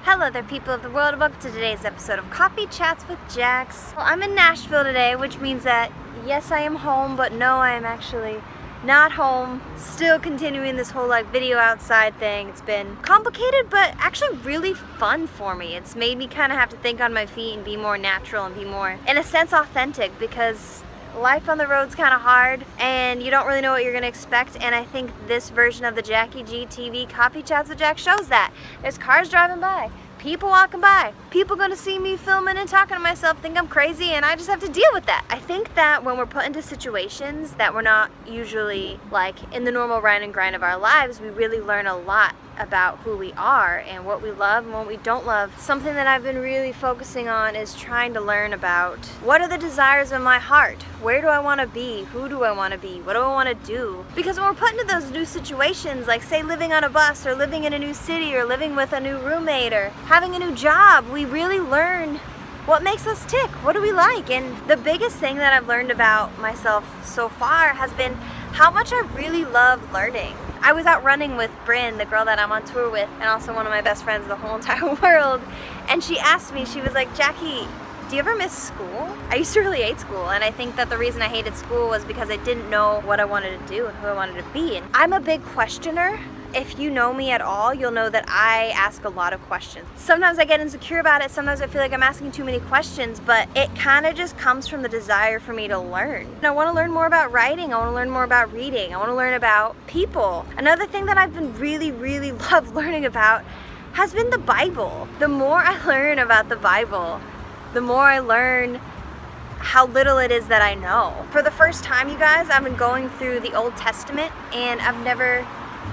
Hello there, people of the world. Welcome to today's episode of Coffee Chats with Jax. Well, I'm in Nashville today, which means that yes, I am home, but no, I am actually not home. Still continuing this whole video outside thing. It's been complicated, but actually really fun for me. It's made me kind of have to think on my feet and be more natural and be more, in a sense, authentic, because life on the road's kind of hard and you don't really know what you're gonna expect, and I think this version of the Jackie G TV Coffee Chats with Jax shows that. There's cars driving by, people walking by, people gonna see me filming and talking to myself, think I'm crazy, and I just have to deal with that. I think that when we're put into situations that we're not usually in the normal run and grind of our lives, we really learn a lot about who we are and what we love and what we don't love. Something that I've been really focusing on is trying to learn about what are the desires of my heart? Where do I want to be? Who do I want to be? What do I want to do? Because when we're put into those new situations, like say living on a bus or living in a new city or living with a new roommate or having a new job, we really learn what makes us tick. What do we like? And the biggest thing that I've learned about myself so far has been how much I really love learning. I was out running with Bryn, the girl that I'm on tour with, and also one of my best friends in the whole entire world, and she asked me, she was like, Jackie, do you ever miss school? I used to really hate school, and I think that the reason I hated school was because I didn't know what I wanted to do and who I wanted to be. And I'm a big questioner. If you know me at all, you'll know that I ask a lot of questions. Sometimes I get insecure about it, sometimes I feel like I'm asking too many questions, but it kind of just comes from the desire for me to learn. And I want to learn more about writing, I want to learn more about reading, I want to learn about people. Another thing that I've been really love learning about has been the Bible. The more I learn about the Bible, the more I learn how little it is that I know. For the first time, you guys, I've been going through the Old Testament, and I've never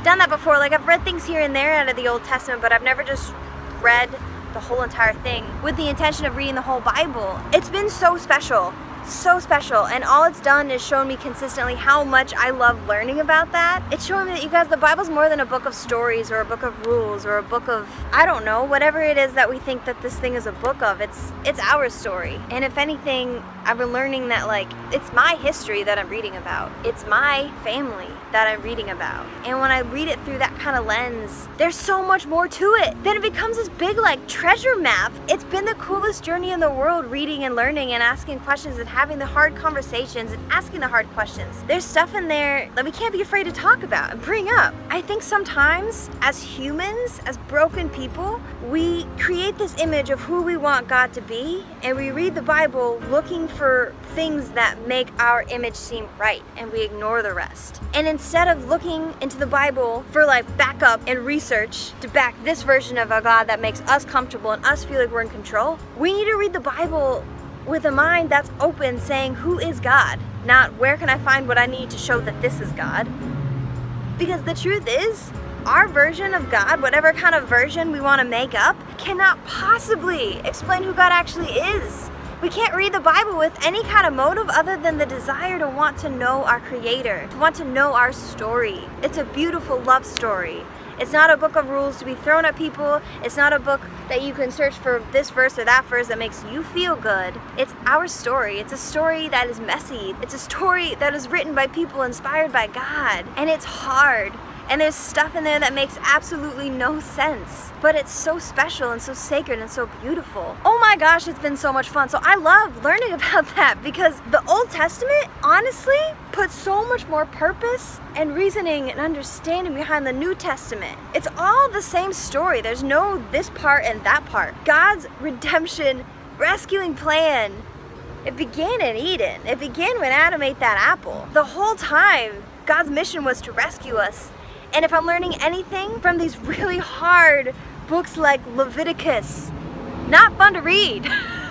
done that before. I've read things here and there out of the Old Testament, but I've never just read the whole entire thing with the intention of reading the whole Bible. It's been so special, and all it's done is shown me consistently how much I love learning about that. It's showing me that, you guys, the Bible's more than a book of stories or a book of rules or a book of, I don't know, whatever it is that we think that this thing is a book of. It's our story. And if anything, I've been learning that it's my history that I'm reading about. It's my family that I'm reading about. And when I read it through that kind of lens, there's so much more to it. Then it becomes this big treasure map. It's been the coolest journey in the world, reading and learning and asking questions and having the hard conversations and asking the hard questions. There's stuff in there that we can't be afraid to talk about and bring up. I think sometimes as humans, as broken people, we create this image of who we want God to be, and we read the Bible looking for things that make our image seem right, and we ignore the rest. And instead of looking into the Bible for backup and research to back this version of a God that makes us comfortable and us feel like we're in control, we need to read the Bible with a mind that's open, saying, who is God? Not, where can I find what I need to show that this is God? Because the truth is, our version of God, whatever kind of version we want to make up, cannot possibly explain who God actually is. We can't read the Bible with any kind of motive other than the desire to want to know our Creator, to want to know our story. It's a beautiful love story. It's not a book of rules to be thrown at people. It's not a book that you can search for this verse or that verse that makes you feel good. It's our story. It's a story that is messy. It's a story that is written by people inspired by God. And it's hard. And there's stuff in there that makes absolutely no sense. But it's so special and so sacred and so beautiful. Oh my gosh, it's been so much fun. So I love learning about that, because the Old Testament, honestly, puts so much more purpose and reasoning and understanding behind the New Testament. It's all the same story. There's no this part and that part. God's redemption, rescuing plan, it began in Eden. It began when Adam ate that apple. The whole time, God's mission was to rescue us. And if I'm learning anything from these really hard books like Leviticus, not fun to read,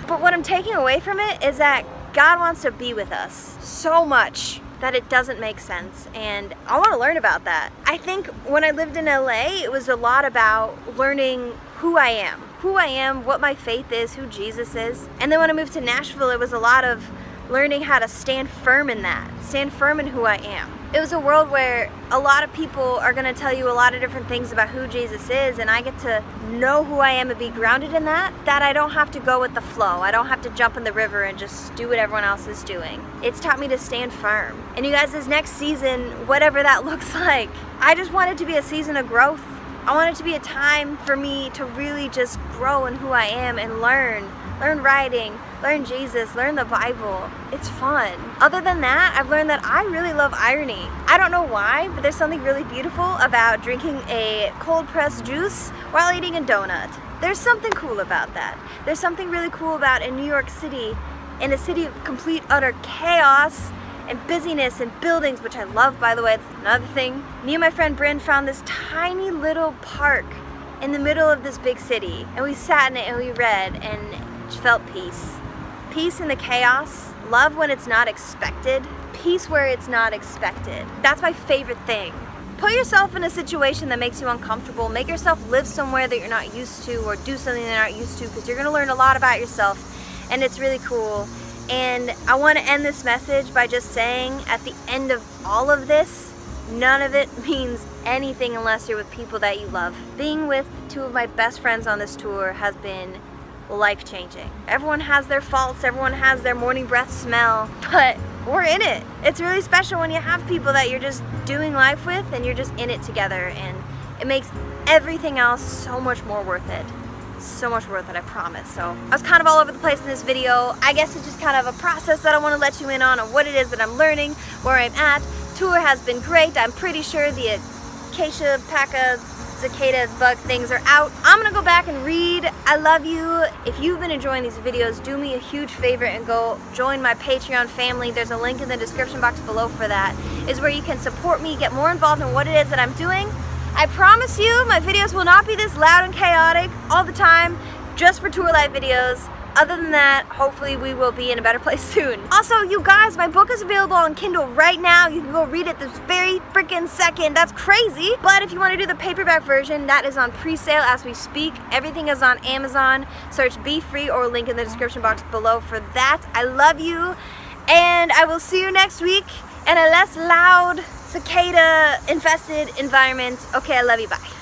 but what I'm taking away from it is that God wants to be with us so much that it doesn't make sense, and I want to learn about that. I think when I lived in LA, it was a lot about learning who I am, what my faith is, who Jesus is. And then when I moved to Nashville, it was a lot of learning how to stand firm in that, stand firm in who I am. It was a world where a lot of people are going to tell you a lot of different things about who Jesus is, and I get to know who I am and be grounded in that I don't have to go with the flow. I don't have to jump in the river and just do what everyone else is doing. It's taught me to stand firm. And you guys, this next season, whatever that looks like, I just want it to be a season of growth, I want it to be a time for me to really just grow in who I am and learn writing, learn Jesus, learn the Bible. It's fun. Other than that, I've learned that I really love irony. I don't know why, but there's something really beautiful about drinking a cold pressed juice while eating a donut. There's something cool about that. There's something really cool about in New York City, in a city of complete utter chaos and busyness and buildings, which I love, by the way. It's another thing. Me and my friend Bryn found this tiny little park in the middle of this big city, and we sat in it and we read and felt peace. Peace in the chaos, love when it's not expected, peace where it's not expected. That's my favorite thing. Put yourself in a situation that makes you uncomfortable. Make yourself live somewhere that you're not used to, or do something that you're not used to, because you're gonna learn a lot about yourself, and it's really cool. And I want to end this message by just saying, at the end of all of this, none of it means anything unless you're with people that you love. Being with two of my best friends on this tour has been life-changing. Everyone has their faults, everyone has their morning breath smell, but we're in it. It's really special when you have people that you're just doing life with and you're just in it together, and it makes everything else so much more worth it. So much worth it, I promise. So I was kind of all over the place in this video. I guess it's just kind of a process that I want to let you in on what it is that I'm learning, where I'm at. Tour has been great. I'm pretty sure the acacia, paca, cicada bug things are out. I'm gonna go back and read. I love you. If you've been enjoying these videos, do me a huge favor and go join my Patreon family. There's a link in the description box below for that. Is where you can support me, get more involved in what it is that I'm doing. I promise you my videos will not be this loud and chaotic all the time, just for tour life videos. Other than that, hopefully we will be in a better place soon. Also, you guys, my book is available on Kindle right now. You can go read it this very freaking second. That's crazy. But if you want to do the paperback version, that is on pre-sale as we speak. Everything is on Amazon. Search Be Free or link in the description box below for that. I love you, and I will see you next week in a less loud, cicada-infested environment. Okay, I love you. Bye.